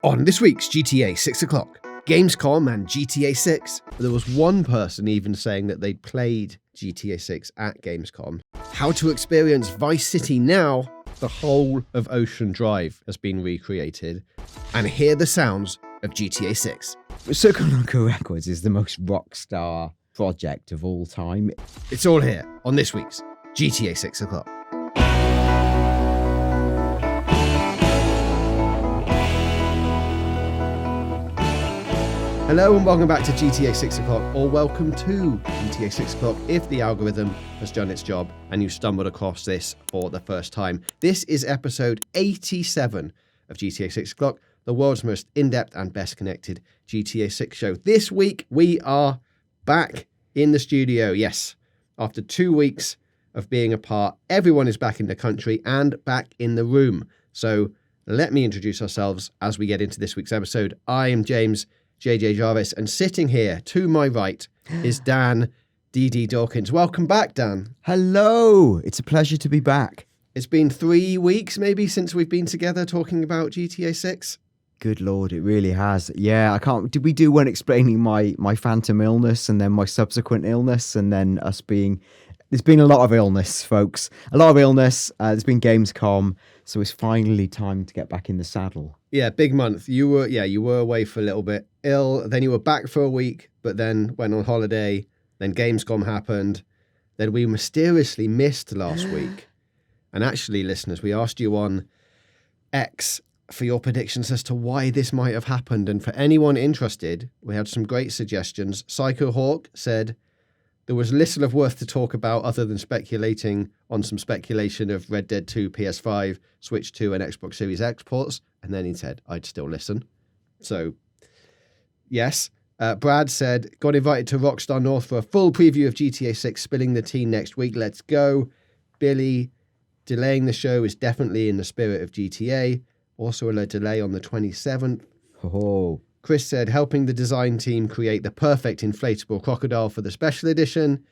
On this week's GTA 6 o'clock, Gamescom and GTA 6. There was one person even saying that they'd played GTA 6 at Gamescom. How to experience Vice City now. The whole of Ocean Drive has been recreated. And hear the sounds of GTA 6. CircoLoco Records is the most Rockstar project of all time. It's all here on this week's GTA 6 o'clock. Hello and welcome back to GTA 6 o'clock, or welcome to GTA 6 o'clock if the algorithm has done its job and you stumbled across this for the first time. This is episode 87 of GTA 6 o'clock, the world's most in-depth and best connected GTA 6 show. This week we are back in the studio. Yes, after 2 weeks of being apart, everyone is back in the country and back in the room. So let me introduce ourselves as we get into this week's episode. I am James JJ Jarvis, and sitting here to my right is Dan DD Dawkins. Welcome back, Dan. Hello, it's a pleasure to be back. It's been 3 weeks maybe since we've been together talking about GTA 6. Good Lord, it really has. Yeah, I can't. Did we do one explaining my phantom illness and then my subsequent illness and then us being... There's been a lot of illness, folks. A lot of illness. There's been Gamescom, so it's finally time to get back in the saddle. Yeah, big month. You were away for a little bit, ill. Then you were back for a week, but then went on holiday. Then Gamescom happened. Then we mysteriously missed last week. And actually, listeners, we asked you on X for your predictions as to why this might have happened. And for anyone interested, we had some great suggestions. CircoHawk said there was little of worth to talk about other than speculating on some speculation of Red Dead 2, PS5, Switch 2 and Xbox Series X ports. And then he said, I'd still listen. So, yes. Brad said, got invited to Rockstar North for a full preview of GTA 6, spilling the tea next week. Let's go. Billy, delaying the show is definitely in the spirit of GTA. Also a delay on the 27th. Oh. Chris said, helping the design team create the perfect inflatable crocodile for the special edition.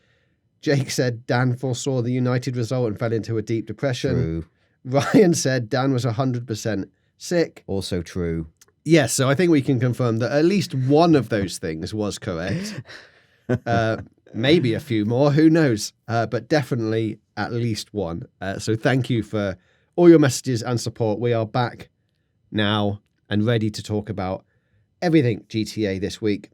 Jake said, Dan foresaw the United result and fell into a deep depression. True. Ryan said, Dan was 100% sick. Also true. Yes, so I think we can confirm that at least one of those things was correct. Maybe a few more, who knows? But definitely at least one. So thank you for all your messages and support. We are back now and ready to talk about everything GTA this week.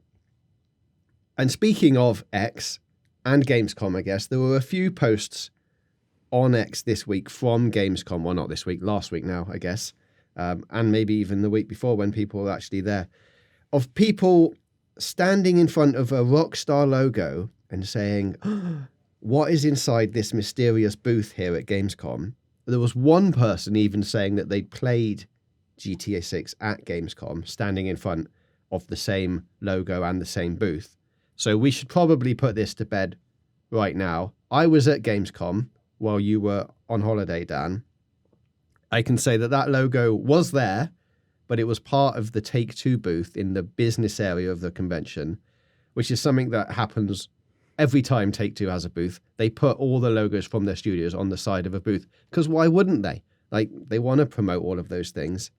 And speaking of X and Gamescom, I guess, there were a few posts on X this week from Gamescom. Well, not this week, last week now, I guess. And maybe even the week before when people were actually there. Of people standing in front of a Rockstar logo and saying, what is inside this mysterious booth here at Gamescom? There was one person even saying that they'd played GTA 6 at Gamescom, standing in front of the same logo and the same booth. So we should probably put this to bed right now. I was at Gamescom while you were on holiday, Dan. I can say that that logo was there, but it was part of the Take-Two booth in the business area of the convention, which is something that happens every time Take-Two has a booth. They put all the logos from their studios on the side of a booth, because why wouldn't they? Like, they want to promote all of those things.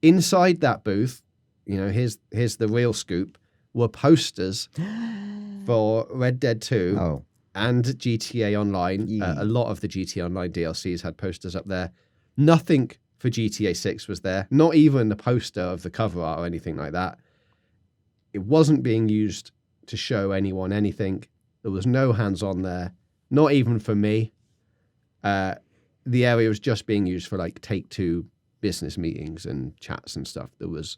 Inside that booth, you know, here's the real scoop, were posters for Red Dead 2 and GTA Online. A lot of the GTA Online DLCs had posters up there. Nothing for GTA 6 was there, not even the poster of the cover art or anything like that. It wasn't being used to show anyone anything. There was no hands-on there, not even for me. The area was just being used for like Take-Two business meetings and chats and stuff. There was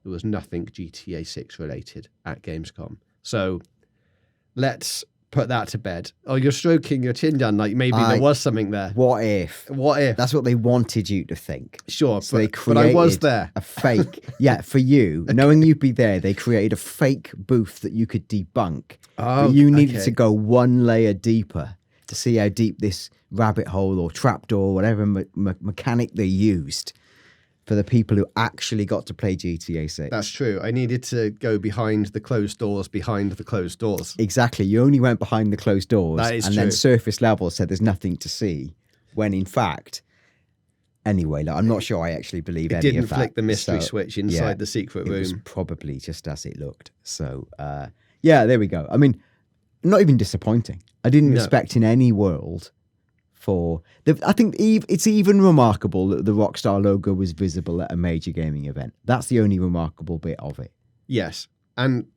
nothing GTA 6 related at Gamescom. So let's put that to bed. Oh, you're stroking your chin, Dan, like maybe there was something there. What if? That's what they wanted you to think. Sure, so but I was there. A fake. Yeah, for you, knowing you'd be there, they created a fake booth that you could debunk. Oh, but you needed to go one layer deeper to see how deep this rabbit hole or trapdoor, whatever mechanic they used, for the people who actually got to play GTA 6. That's true. I needed to go behind the closed doors, Exactly. You only went behind the closed doors. That is and true. Then surface level said there's nothing to see, when in fact, Anyway, like, I'm not sure I actually believe It any didn't of that. flick the mystery So, switch inside yeah, the secret it was room. probably just as it looked. So, yeah, there we go. I mean, not even disappointing. I didn't No. expect in any world for... I think it's even remarkable that the Rockstar logo was visible at a major gaming event. That's the only remarkable bit of it. Yes. And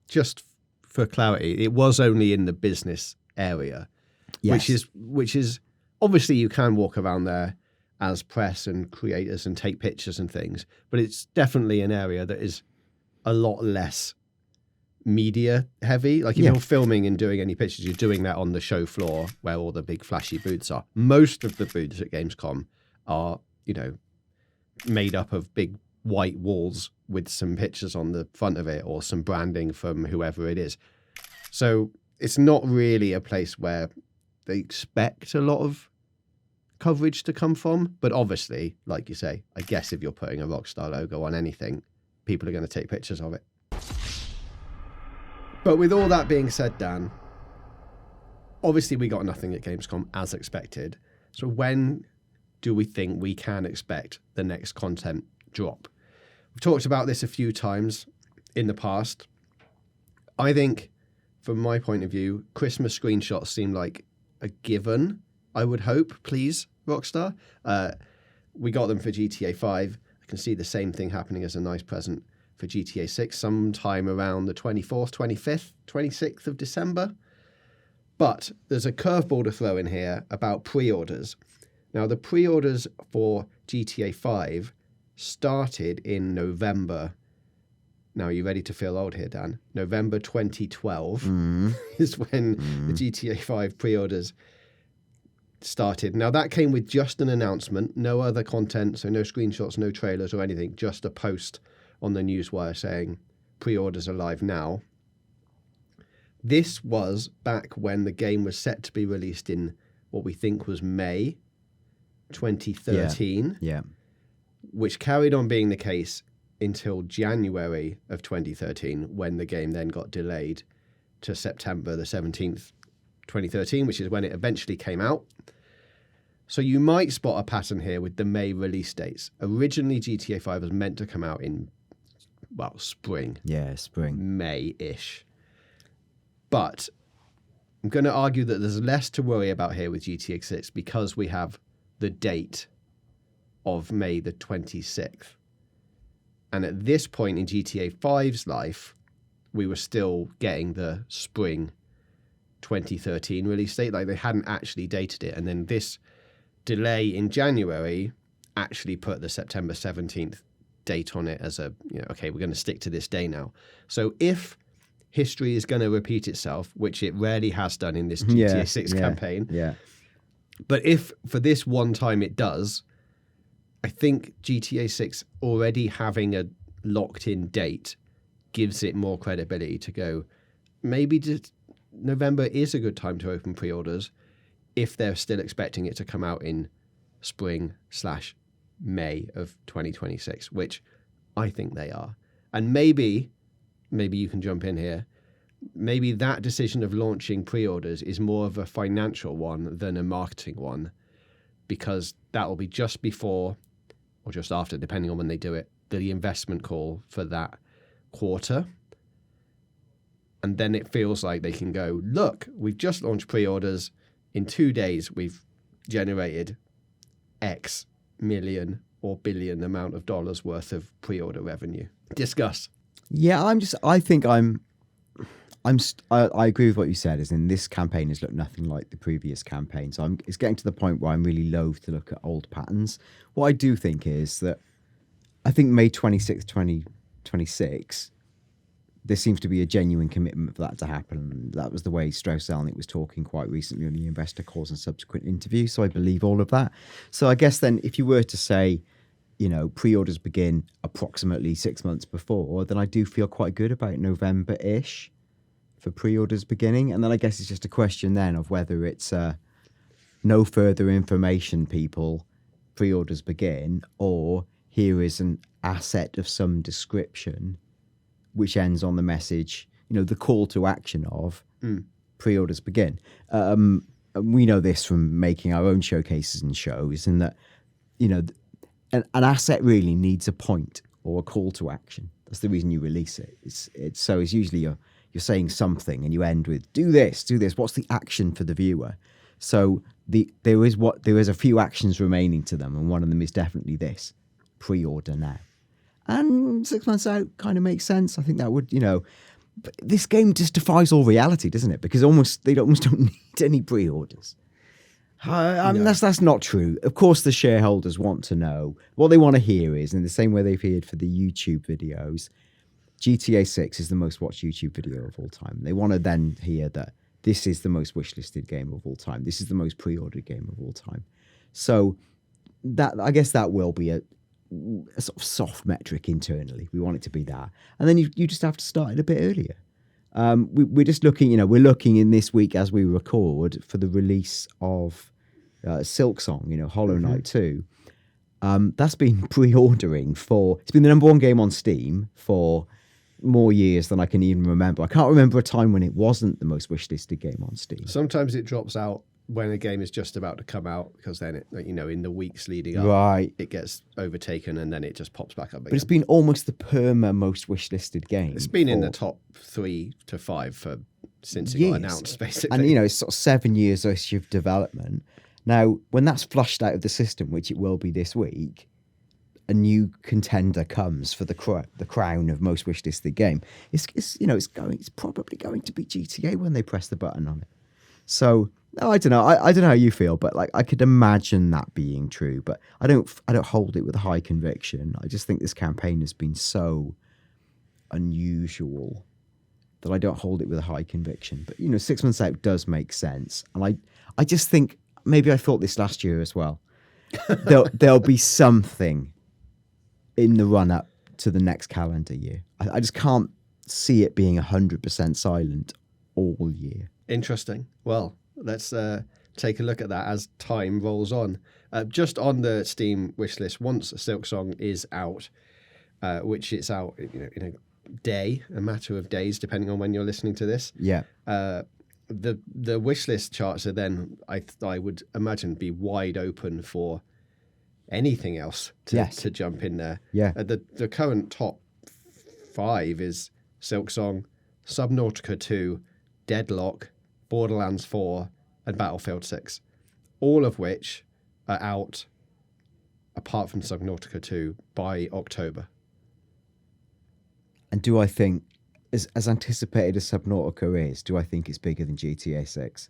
just for clarity, it was only in the business area, Yes. which is obviously you can walk around there as press and creators and take pictures and things, but it's definitely an area that is a lot less media heavy. Like if Yeah. you're filming and doing any pictures, you're doing that on the show floor where all the big flashy booths are. Most of the booths at Gamescom are, made up of big white walls with some pictures on the front of it or some branding from whoever it is. So it's not really a place where they expect a lot of coverage to come from. But obviously, like you say, I guess if you're putting a Rockstar logo on anything, people are going to take pictures of it. But with all that being said, Dan, obviously we got nothing at Gamescom as expected. So when do we think we can expect the next content drop? We've talked about this a few times in the past. I think, from my point of view, Christmas screenshots seem like a given. I would hope, please, Rockstar. We got them for GTA 5. I can see the same thing happening as a nice present for GTA 6 sometime around the 24th, 25th, 26th of December. But there's a curveball to throw in here about pre-orders. Now, the pre-orders for GTA 5 started in November. Now, are you ready to feel old here, Dan? November 2012 is when the GTA 5 pre-orders started. Now, that came with just an announcement, no other content, so no screenshots, no trailers or anything, just a post on the newswire saying pre-orders are live now. This was back when the game was set to be released in what we think was May 2013. Yeah. Which carried on being the case until January of 2013, when the game then got delayed to September the 17th, 2013, which is when it eventually came out. So you might spot a pattern here with the May release dates. Originally, GTA 5 was meant to come out in, spring. Yeah, spring. May-ish. But I'm going to argue that there's less to worry about here with GTA 6 because we have the date of May the 26th. And at this point in GTA 5's life, we were still getting the spring 2013 release date. Like, they hadn't actually dated it. And then this delay in January actually put the September 17th date on it as okay, we're going to stick to this day now. So if history is going to repeat itself, which it rarely has done in this GTA 6 campaign, but if for this one time it does, I think GTA 6 already having a locked-in date gives it more credibility to go, maybe November is a good time to open pre-orders if they're still expecting it to come out in spring/May of 2026, which I think they are. And maybe you can jump in here, maybe that decision of launching pre-orders is more of a financial one than a marketing one, because that will be just before or just after, depending on when they do it, the investment call for that quarter. And then it feels like they can go, look, we've just launched pre-orders. In 2 days, we've generated X million or billion amount of dollars worth of pre-order revenue. Discuss. Yeah, I agree with what you said, as in this campaign has looked nothing like the previous campaign. So it's getting to the point where I'm really loath to look at old patterns. What I do think is that I think May 26th, 2026, there seems to be a genuine commitment for that to happen. That was the way Strauss-Zelnick was talking quite recently on the investor calls and subsequent interviews. So I believe all of that. So I guess then if you were to say, pre-orders begin approximately 6 months before, then I do feel quite good about November-ish for pre-orders beginning. And then I guess it's just a question then of whether it's no further information, people, pre-orders begin, or here is an asset of some description which ends on the message, the call to action of pre-orders begin. and we know this from making our own showcases and shows, in that, an asset really needs a point or a call to action. That's the reason you release it. It's usually you're saying something and you end with do this. What's the action for the viewer? So there is a few actions remaining to them, and one of them is definitely this: pre-order now. And 6 months out kind of makes sense. I think that would, but this game just defies all reality, doesn't it? Because they almost don't need any pre-orders. I mean, that's not true. Of course, the shareholders want to know. What they want to hear is, in the same way they've heard for the YouTube videos, GTA6 is the most watched YouTube video of all time. They want to then hear that this is the most wishlisted game of all time. This is the most pre-ordered game of all time. So I guess that will be a sort of soft metric internally. We want it to be that. And then you just have to start it a bit earlier. We're just looking, we're looking in this week as we record for the release of Silksong, Hollow Knight 2. That's been pre-ordering it's been the number one game on Steam for more years than I can even remember. I can't remember a time when it wasn't the most wishlisted game on Steam. Sometimes it drops out when a game is just about to come out, because then in the weeks leading up, right, it gets overtaken and then it just pops back up again. But it's been almost the most wishlisted game. It's been in the top 3 to 5 since it got announced, basically. And it's sort of 7 years of development. Now, when that's flushed out of the system, which it will be this week, a new contender comes for the crown of most wishlisted game. It's probably going to be GTA when they press the button on it. So I don't know. I don't know how you feel, but I could imagine that being true. But I don't hold it with high conviction. I just think this campaign has been so unusual that I don't hold it with a high conviction. But 6 months out does make sense, and I just think maybe I thought this last year as well. There'll be something in the run up to the next calendar year. I just can't see it being 100% silent all year. Interesting. Well, let's take a look at that as time rolls on. Just on the Steam wishlist, once Silksong is out, which it's out in a matter of days, depending on when you're listening to this. Yeah. The wishlist charts are then, I would imagine, be wide open for anything else to jump in there. Yeah. The current top 5 is Silksong, Subnautica 2, Deadlock, Borderlands 4, and Battlefield 6, all of which are out, apart from Subnautica 2, by October. And do I think, as anticipated as Subnautica is, do I think it's bigger than GTA 6?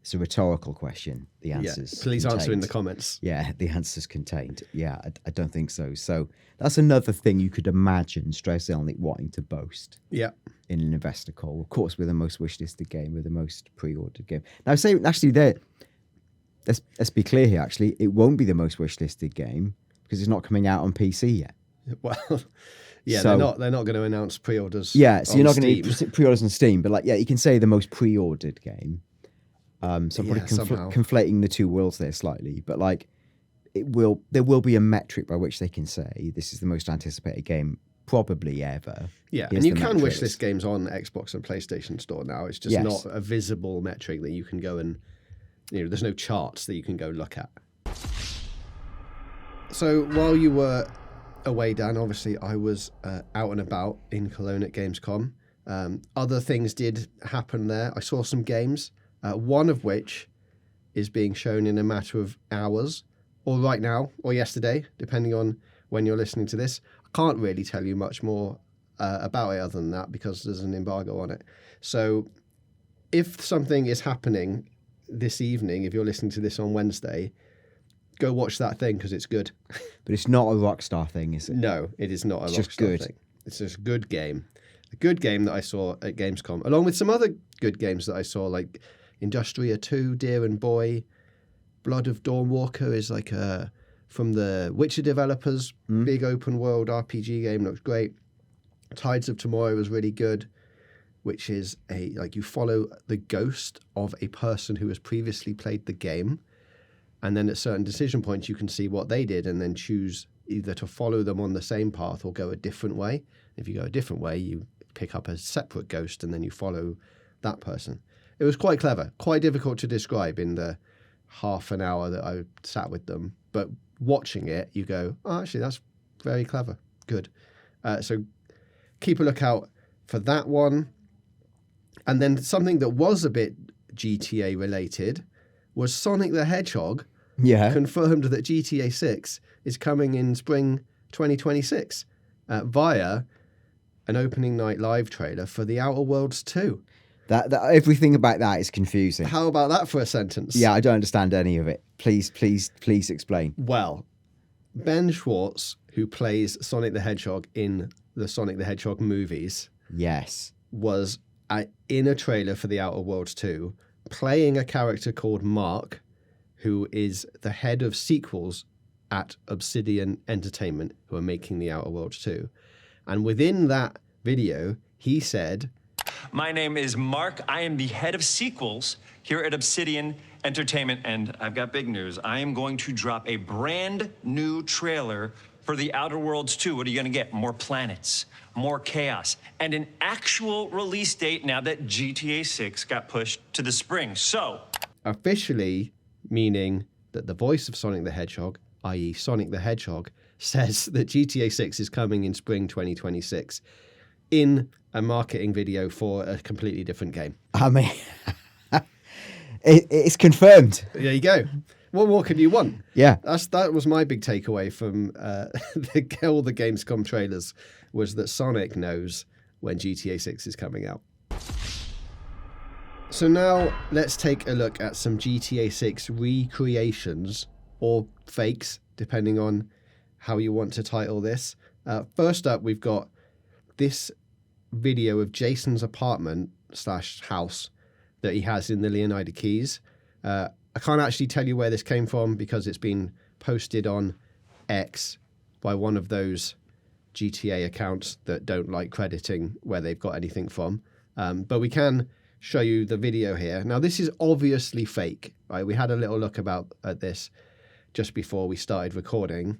It's a rhetorical question. The answer's please contained. answer in the comments. Yeah, the answer's contained. Yeah, I don't think so. So that's another thing you could imagine Strauss Zelnick wanting to boast. Yeah. In an investor call. Of course, we're the most wishlisted game, we're the most pre-ordered game. Now, let's be clear here, actually. It won't be the most wishlisted game because it's not coming out on PC yet. Well, yeah, so, they're not going to announce pre-orders. Yeah, so you're not going to pre-orders on Steam, but you can say the most pre-ordered game. So I'm probably conflating the two worlds there slightly, but there will be a metric by which they can say this is the most anticipated game probably ever. Yeah, and you can wish list games on Xbox and PlayStation Store now. It's just not a visible metric that you can go and, there's no charts that you can go look at. So while you were away, Dan, obviously I was out and about in Cologne at Gamescom. Other things did happen there. I saw some games, one of which is being shown in a matter of hours, or right now, or yesterday, depending on when you're listening to this. I can't really tell you much more about it other than that because there's an embargo on it. So if something is happening this evening, if you're listening to this on Wednesday, go watch that thing because it's good. But it's not a Rockstar thing, is it? No, it is not a Rockstar thing. It's just a good game. A good game that I saw at Gamescom, along with some other good games that I saw, like Industria 2, Deer and Boy, Blood of Dawnwalker is from the Witcher developers, big open world RPG game, looks great. Tides of Tomorrow was really good, which is you follow the ghost of a person who has previously played the game, and then at certain decision points you can see what they did and then choose either to follow them on the same path or go a different way. If you go a different way, you pick up a separate ghost and then you follow that person. It was quite clever, quite difficult to describe in the half an hour that I sat with them. But watching it, you go, oh, actually, that's very clever. Good. So keep a lookout for that one. And then something that was a bit GTA related was Sonic the Hedgehog confirmed that GTA 6 is coming in spring 2026 via an opening night live trailer for The Outer Worlds 2. That everything about that is confusing. How about that for a sentence? Yeah, I don't understand any of it. Please explain. Well, Ben Schwartz, who plays Sonic the Hedgehog in the Sonic the Hedgehog movies, Yes. was in a trailer for The Outer Worlds 2, playing a character called Mark, who is the head of sequels at Obsidian Entertainment, who are making The Outer Worlds 2. And within that video, he said, "My name is Mark. I am the head of sequels here at Obsidian Entertainment, and I've got big news. I am going to drop a brand new trailer for The Outer Worlds 2. What are you going to get? More planets, more chaos, and an actual release date now that GTA 6 got pushed to the spring. So, officially meaning that the voice of Sonic the Hedgehog, i.e. Sonic the Hedgehog, says that GTA 6 is coming in spring 2026 in a marketing video for a completely different game. I mean, it's confirmed. There you go. What more can you want? Yeah. That was my big takeaway from all the Gamescom trailers, was that Sonic knows when GTA 6 is coming out. So now let's take a look at some GTA 6 recreations, or fakes, depending on how you want to title this. First up, we've got this video of Jason's apartment / house that he has in the Leonida Keys. I can't actually tell you where this came from because it's been posted on X by one of those GTA accounts that don't like crediting where they've got anything from. But we can show you the video here. Now, this is obviously fake, right? We had a little look at this just before we started recording.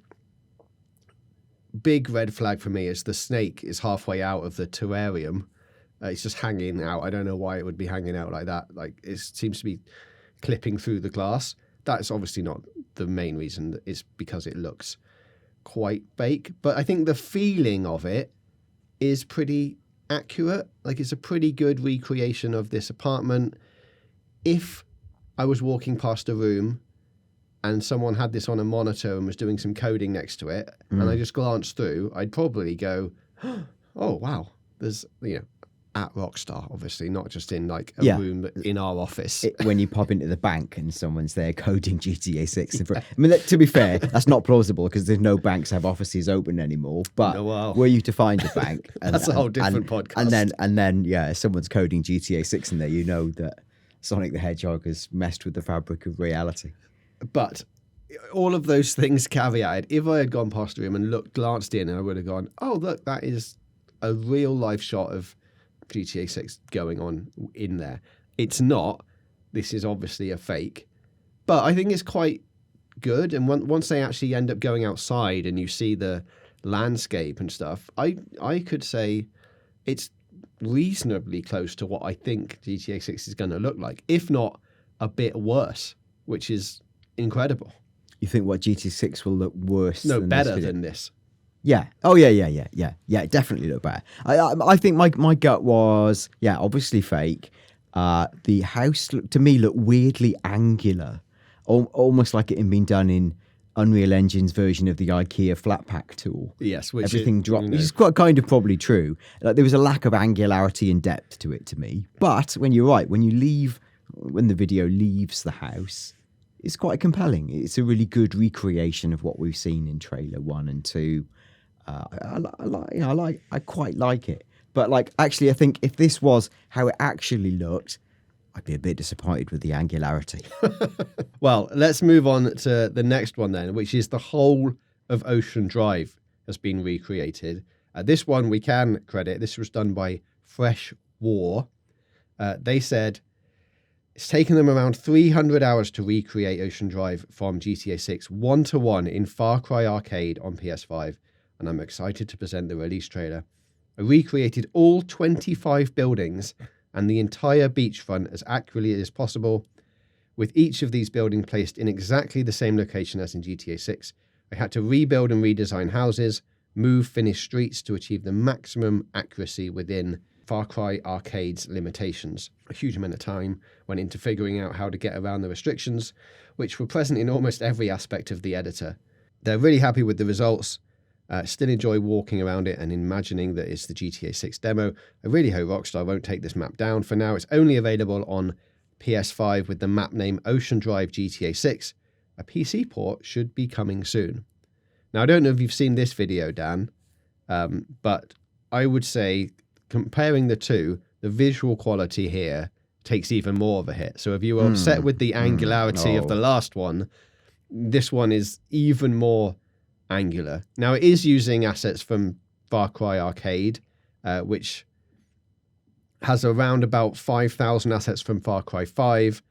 Big red flag for me is the snake is halfway out of the terrarium. It's just hanging out. I don't know why it would be hanging out like that. Like, it seems to be clipping through the glass. That's obviously not the main reason. It's because it looks quite fake. But I think the feeling of it is pretty accurate. Like, it's a pretty good recreation of this apartment. If I was walking past a room and someone had this on a monitor and was doing some coding next to it, and I just glanced through, I'd probably go, oh, wow, there's, at Rockstar, obviously, not just in like a room in our office. When you pop into the bank and someone's there coding GTA 6. Yeah. I mean, to be fair, that's not plausible because there's no banks have offices open anymore. But were you to find a bank, that's a whole different podcast. And then, if someone's coding GTA 6 in there, you know that Sonic the Hedgehog has messed with the fabric of reality. But all of those things caveated, if I had gone past the room and glanced in, I would have gone, oh, look, that is a real life shot of GTA 6 going on in there. It's not. This is obviously a fake. But I think it's quite good. And once they actually end up going outside and you see the landscape and stuff, I could say it's reasonably close to what I think GTA 6 is going to look like, if not a bit worse, which is incredible. You think what GTA 6 will look worse? No, better than this. Yeah. Oh, yeah. It definitely looked better. I think my gut was, obviously fake. The house, to me, looked weirdly angular, almost like it had been done in Unreal Engine's version of the IKEA flat pack tool. Yes, everything dropped, which is quite kind of probably true. Like, there was a lack of angularity and depth to it to me. But when the video leaves the house, it's quite compelling. It's a really good recreation of what we've seen in trailer 1 and 2. I quite like it. But actually, I think if this was how it actually looked, I'd be a bit disappointed with the angularity. Well, let's move on to the next one then, which is the whole of Ocean Drive has been recreated. This one we can credit. This was done by Fresh War. They said it's taken them around 300 hours to recreate Ocean Drive from GTA 6 1-to-1 in Far Cry Arcade on PS5, and I'm excited to present the release trailer. I recreated all 25 buildings and the entire beachfront as accurately as possible, with each of these buildings placed in exactly the same location as in GTA 6. I had to rebuild and redesign houses, move finished streets to achieve the maximum accuracy within Far Cry Arcade's limitations. A huge amount of time went into figuring out how to get around the restrictions, which were present in almost every aspect of the editor. They're really happy with the results. Still enjoy walking around it and imagining that it's the GTA 6 demo. I really hope Rockstar won't take this map down. For now, it's only available on PS5 with the map name Ocean Drive GTA 6. A PC port should be coming soon. Now, I don't know if you've seen this video, Dan, but I would say comparing the two, the visual quality here takes even more of a hit. So if you were upset with the angularity of the last one, this one is even more angular. Now, it is using assets from Far Cry Arcade, which has around about 5,000 assets from Far Cry 5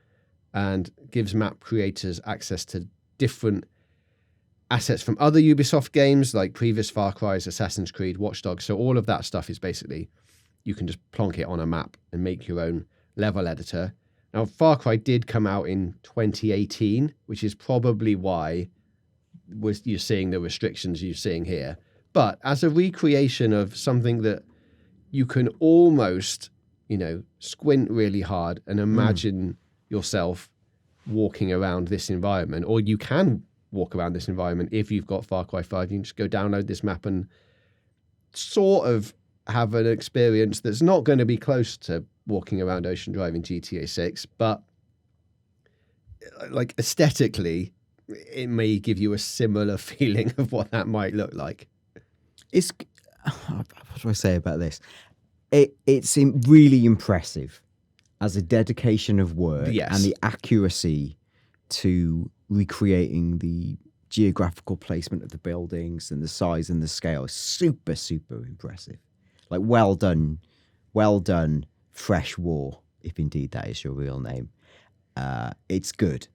and gives map creators access to different assets from other Ubisoft games like previous Far Cry's, Assassin's Creed, Watch Dogs. So all of that stuff is basically, you can just plonk it on a map and make your own level editor. Now, Far Cry did come out in 2018, which is probably why you're seeing the restrictions you're seeing here. But as a recreation of something that you can almost, squint really hard and imagine yourself walking around this environment, or you can walk around this environment if you've got Far Cry 5. You can just go download this map and sort of have an experience that's not going to be close to walking around Ocean Drive in GTA 6, but like aesthetically, it may give you a similar feeling of what that might look like. What do I say about this? It's really impressive as a dedication of work, and the accuracy to recreating the geographical placement of the buildings and the size and the scale is super, super impressive. Like, well done, Fresh War, if indeed that is your real name. It's good.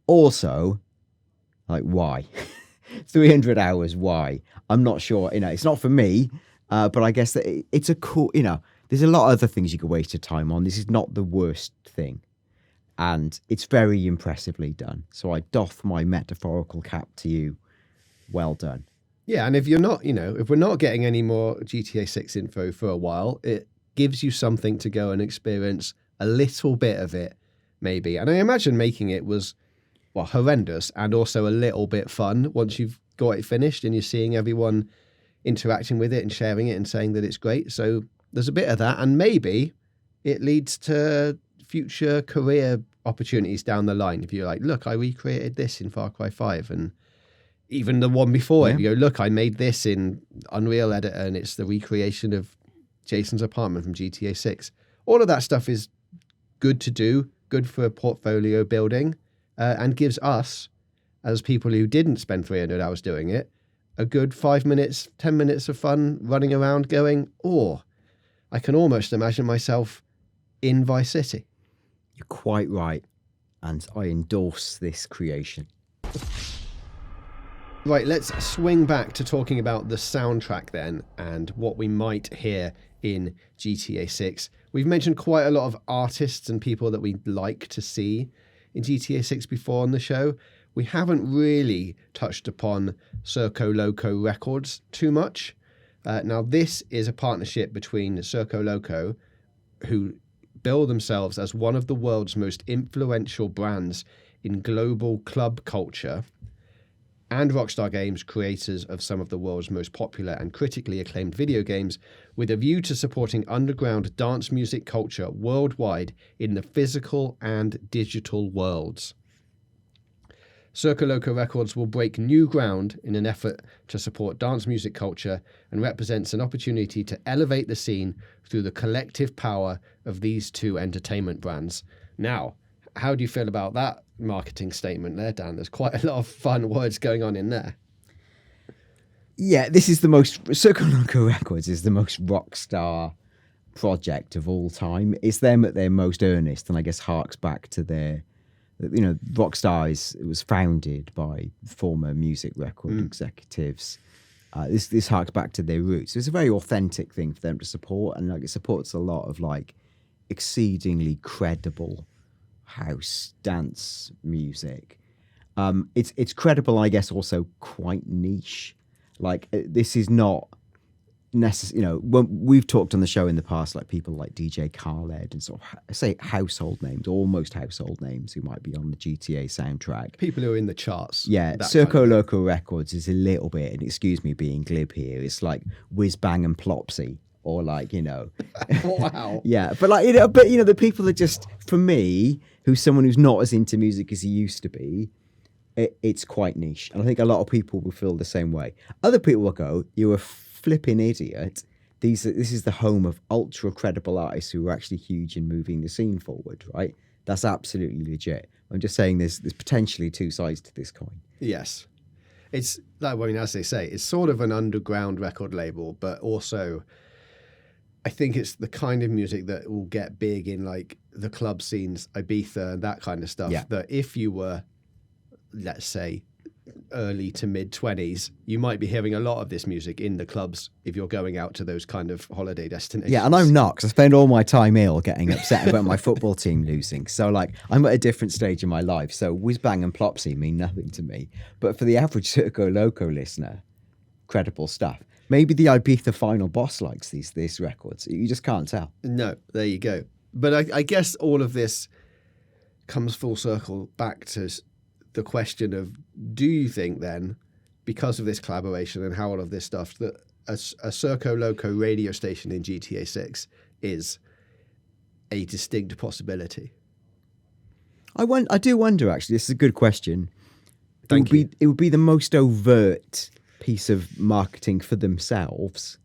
Also, like, why? 300 hours, why? I'm not sure. It's not for me, but I guess that it's a cool, there's a lot of other things you could waste your time on. This is not the worst thing. And it's very impressively done. So I doff my metaphorical cap to you. Well done. Yeah, and if you're not, if we're not getting any more GTA 6 info for a while, it gives you something to go and experience a little bit of it, maybe. And I imagine making it was, horrendous and also a little bit fun once you've got it finished and you're seeing everyone interacting with it and sharing it and saying that it's great. So there's a bit of that, and maybe it leads to future career opportunities down the line. If you're like, look, I recreated this in Far Cry 5, and even the one before it, you go, look, I made this in Unreal Editor and it's the recreation of Jason's apartment from GTA 6. All of that stuff is good to do, good for portfolio building, and gives us, as people who didn't spend 300 hours doing it, a good 5 minutes, 10 minutes of fun running around going, I can almost imagine myself in Vice City. You're quite right, and I endorse this creation. Right, let's swing back to talking about the soundtrack then, and what we might hear in GTA 6. We've mentioned quite a lot of artists and people that we'd like to see in GTA 6 before on the show. We haven't really touched upon CircoLoco Records too much. Now, this is a partnership between CircoLoco, who bill themselves as one of the world's most influential brands in global club culture, and Rockstar Games, creators of some of the world's most popular and critically acclaimed video games, with a view to supporting underground dance music culture worldwide in the physical and digital worlds. CircoLoco Records will break new ground in an effort to support dance music culture and represents an opportunity to elevate the scene through the collective power of these two entertainment brands. Now, how do you feel about that marketing statement there, Dan? There's quite a lot of fun words going on in there. Yeah, this is the most... CircoLoco Records is the most Rockstar project of all time. It's them at their most earnest, and I guess harks back to their... Rockstar it was founded by former music record executives. This harks back to their roots. It's a very authentic thing for them to support, and it supports a lot of exceedingly credible house dance music. It's credible, I guess, also quite niche. Like this is not necessary. You know, when we've talked on the show in the past, like people like DJ Khaled and sort of say household names, almost household names who might be on the GTA soundtrack. People who are in the charts. Yeah, CircoLoco Records is a little bit, and excuse me being glib here, it's like Whiz Bang and Plopsy, or like, you know. Wow. Yeah, but like, you know, the people that just, for me, who's someone who's not as into music as he used to be, it's quite niche. And I think a lot of people will feel the same way. Other people will go, you're a flipping idiot. This is the home of ultra credible artists who are actually huge in moving the scene forward, right? That's absolutely legit. I'm just saying there's potentially two sides to this coin. Yes. It's like, I mean, as they say, it's sort of an underground record label, but also I think it's the kind of music that will get big in like the club scenes, Ibiza and that kind of stuff. Yeah. That if you were, let's say, early to mid 20s, you might be hearing a lot of this music in the clubs if you're going out to those kind of holiday destinations. Yeah, and I'm not, because I spend all my time ill getting upset about my football team losing. So, like, I'm at a different stage in my life. So, Whiz Bang and Plopsy mean nothing to me. But for the average CircoLoco listener, credible stuff. Maybe the Ibiza Final Boss likes these records. You just can't tell. No, there you go. But I guess all of this comes full circle back to the question of, do you think then, because of this collaboration and how all of this stuff, that a CircoLoco radio station in GTA 6 is a distinct possibility? I do wonder, actually. This is a good question. Thank you. It would be the most overt piece of marketing for themselves,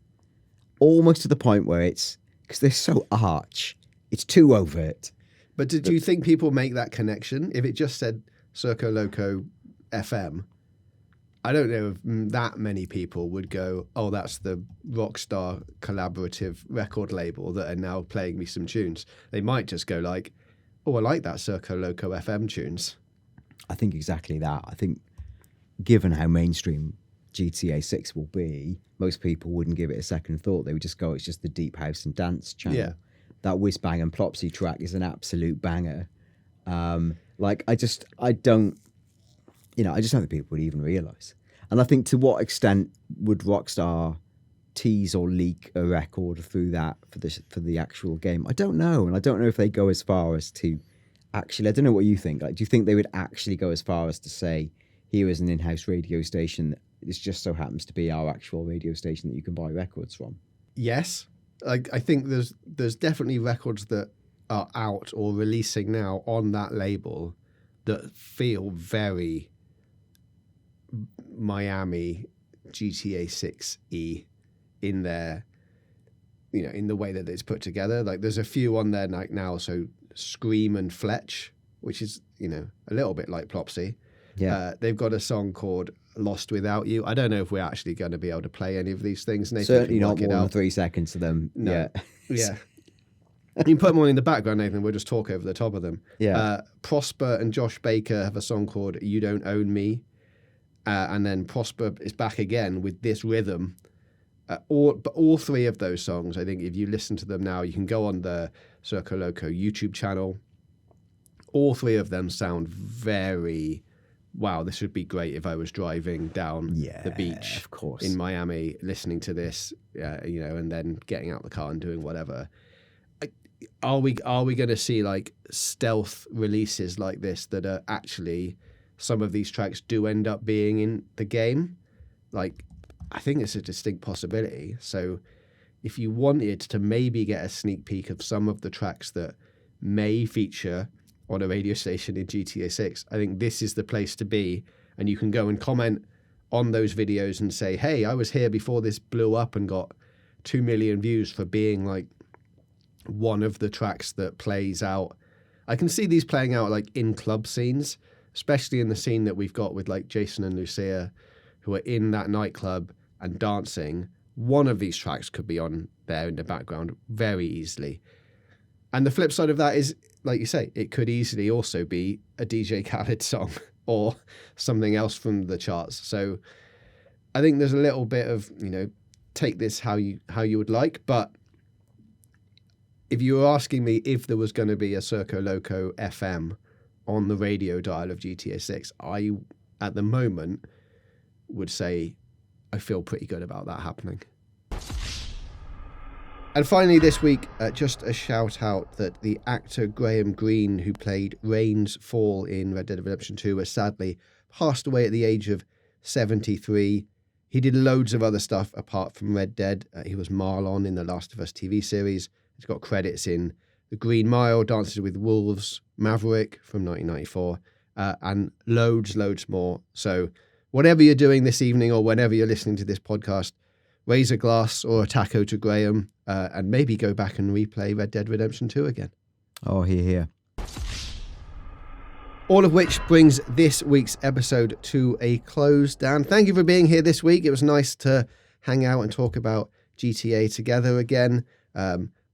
almost to the point where it's, because they're so arch, it's too overt. But did you think people make that connection? If it just said CircoLoco FM, I don't know if that many people would go, oh, that's the Rockstar collaborative record label that are now playing me some tunes. They might just go like, oh, I like that CircoLoco FM tunes. I think exactly that. I think given how mainstream GTA 6 will be, most people wouldn't give it a second thought. They would just go, it's just the deep house and dance channel. Yeah. That Whiz Bang and Plopsy track is an absolute banger. Like, I don't think people would even realise. And I think, to what extent would Rockstar tease or leak a record through that for the actual game? I don't know. And I don't know if they go as far as to actually, I don't know what you think. Like, do you think they would actually go as far as to say, here is an in-house radio station, this just so happens to be our actual radio station that you can buy records from? Yes. I think there's definitely records that are out or releasing now on that label that feel very Miami GTA 6-y in their, you know, in the way that it's put together. Like, there's a few on there like now, so Scream and Fletch, which is, you know, a little bit like Plopsy. Yeah. They've got a song called Lost Without You. I don't know if we're actually going to be able to play any of these things. Nathan, Certainly not work more it than out. 3 seconds of them. No. Yeah. Yeah. You can put them on in the background, Nathan. We'll just talk over the top of them. Yeah. Prosper and Josh Baker have a song called You Don't Own Me. And then Prosper is back again with this rhythm. But all three of those songs, I think if you listen to them now, you can go on the CircoLoco YouTube channel. All three of them sound very, wow, this would be great if I was driving down the beach of course. in Miami, listening to this, you know, and then getting out the car and doing whatever. Are we going to see like stealth releases like this that are actually, some of these tracks do end up being in the game? Like, I think it's a distinct possibility. So if you wanted to maybe get a sneak peek of some of the tracks that may feature on a radio station in GTA 6, I think this is the place to be. And you can go and comment on those videos and say, hey, I was here before this blew up and got 2 million views for being like one of the tracks that plays out. I can see these playing out like in club scenes, especially in the scene that we've got with like Jason and Lucia, who are in that nightclub and dancing. One of these tracks could be on there in the background very easily. And the flip side of that is, like you say, it could easily also be a DJ Khaled song or something else from the charts. So I think there's a little bit of, you know, take this how you would like, but if you were asking me if there was going to be a CircoLoco FM on the radio dial of GTA 6, I, at the moment, would say I feel pretty good about that happening. And finally this week, just a shout out that the actor Graham Greene, who played Rain's Fall in Red Dead Redemption 2, has sadly passed away at the age of 73. He did loads of other stuff apart from Red Dead. He was Marlon in the Last of Us TV series. He's got credits in The Green Mile, Dances with Wolves, Maverick from 1994, and loads more. So whatever you're doing this evening or whenever you're listening to this podcast, raise a glass or a taco to Graham, and maybe go back and replay Red Dead Redemption 2 again. Oh, here. All of which brings this week's episode to a close. Dan, thank you for being here this week. It was nice to hang out and talk about GTA together again.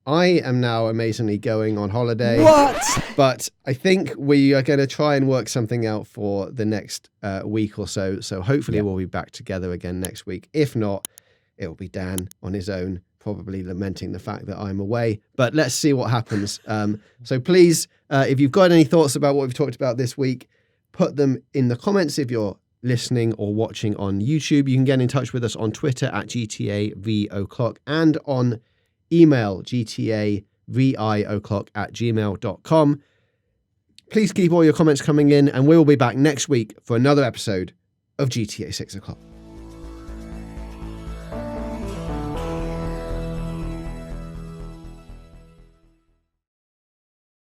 I am now amazingly going on holiday. What? But I think we are going to try and work something out for the next week or so. So hopefully we'll be back together again next week. If not, it'll be Dan on his own, probably lamenting the fact that I'm away. But let's see what happens. So please, if you've got any thoughts about what we've talked about this week, put them in the comments. If you're listening or watching on YouTube, you can get in touch with us on Twitter at GTA V O'Clock and on email gtavioclock@gmail.com. Please keep all your comments coming in, and we will be back next week for another episode of GTA 6 O'Clock.